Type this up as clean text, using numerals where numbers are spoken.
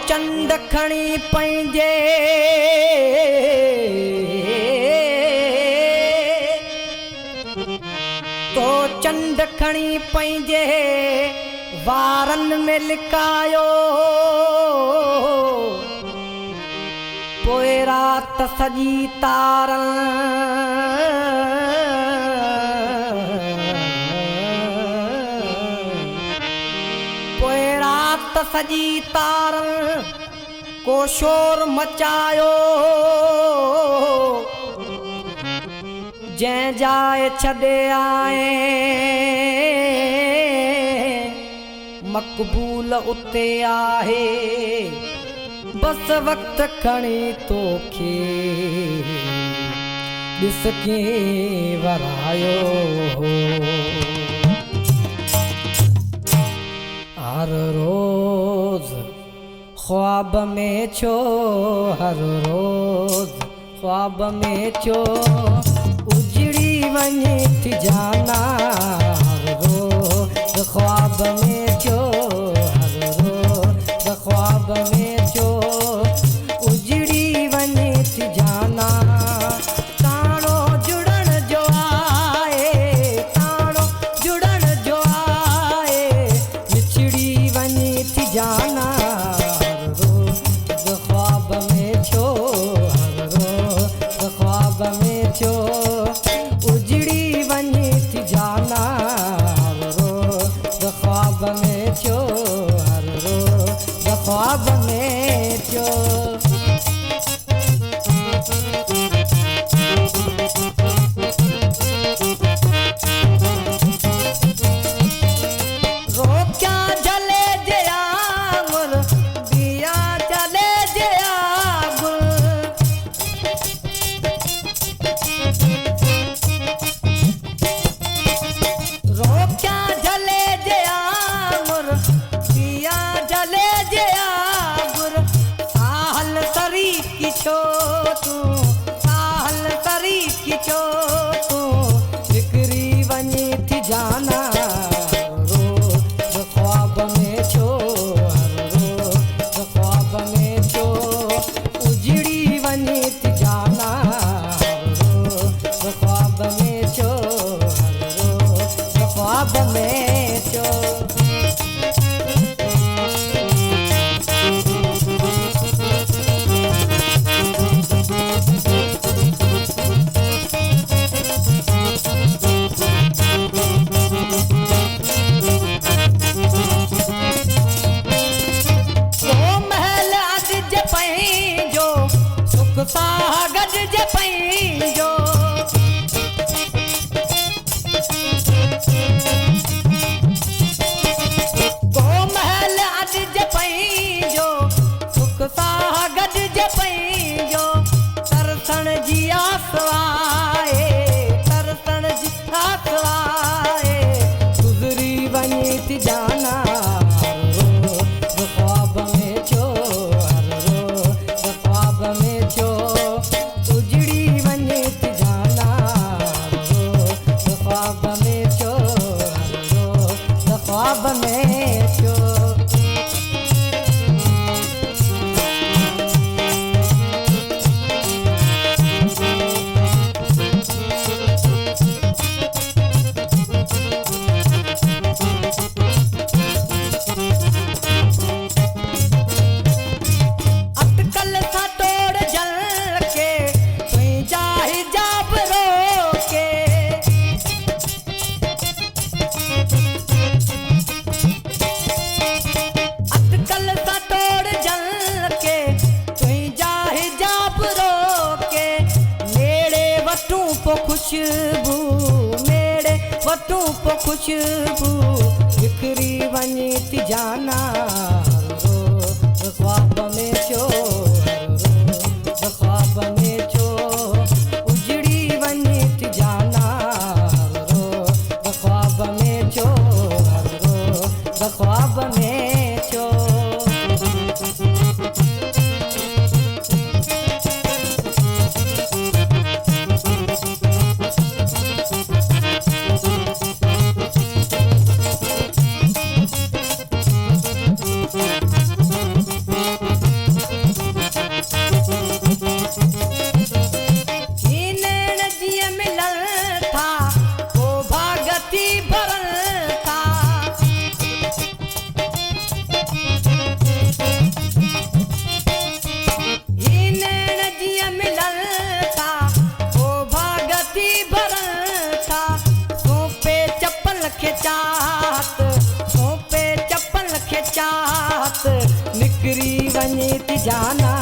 चंड खणी पंहिंजे तो चंड खणी पंहिंजे वारनि में लिकायो पोइ राति सॼी तारनि पोइ राति सॼी तारनि को शोर मचायो जंहिं जाइ छॾे आए मक़बूल उते आहे बस वक्त खणी तोखे ॾिस कीअं वरायो हर रोज़ ख्वाब में छो हर रोज़ ख्वाब में छो उजड़ी वञे थी जाना हर रोज़ ख्वाब में छो हर रोज़ ख्वाब में छो उजड़ी वञे थी जाना ताणो जुड़न जो आए ताणो जुड़न जो आए विछड़ी वञे थी जाना हर रोज़ ख्वाब में छो हर रोज़ ख्वाब में छो उजड़ी वञे थी जाना हर रोज़ ख्वाब में छो हर रोज़ ख्वाब में छो रोक्या जले जे आंगुर दिया जले जे आंगुर रोक्या जले जे आंगुर दिया जले जे आंगुर साहल सरी की छो तू साहल सरी की छो तू विकरी वञे थी जाना रोज़ ख्वाब में छो हर रोज़ ख्वाब में छो उजड़ी वञे थी जाना हर रोज़ ख्वाब में छो हर रोज़ ख्वाब में छो सागज जे पंहिंजो गो महल अज जे पंहिंजो सुख सागज जे पंहिंजो तरसण जी आसवाए तरसण जी आसवाए गुज़री वञे थी जाना ख्वाब में छो हर रोज़ ख्वाब में छो उजड़ी वञे थी जाना रोज़ ख्वाब में छो रोज़ ख्वाब में छो अटकल सा तोड़ जल के तुंहिंजा हिजाब रोके अटकल सा तोड़ जल के तुंहिंजा हिजाब रोके मेरे वटूं पो खुशबू मेरे वटूं पो खुशबू बिखरी वञे थी जाना रोज़ ख्वाब में छो रोज़ ख्वाब में छो उजड़ी वञे थी जाना रोज़ ख्वाब में छो रोज़ ख्वाब में छो रात तो पे चप्पल खे चात निकरी वञे थी जाना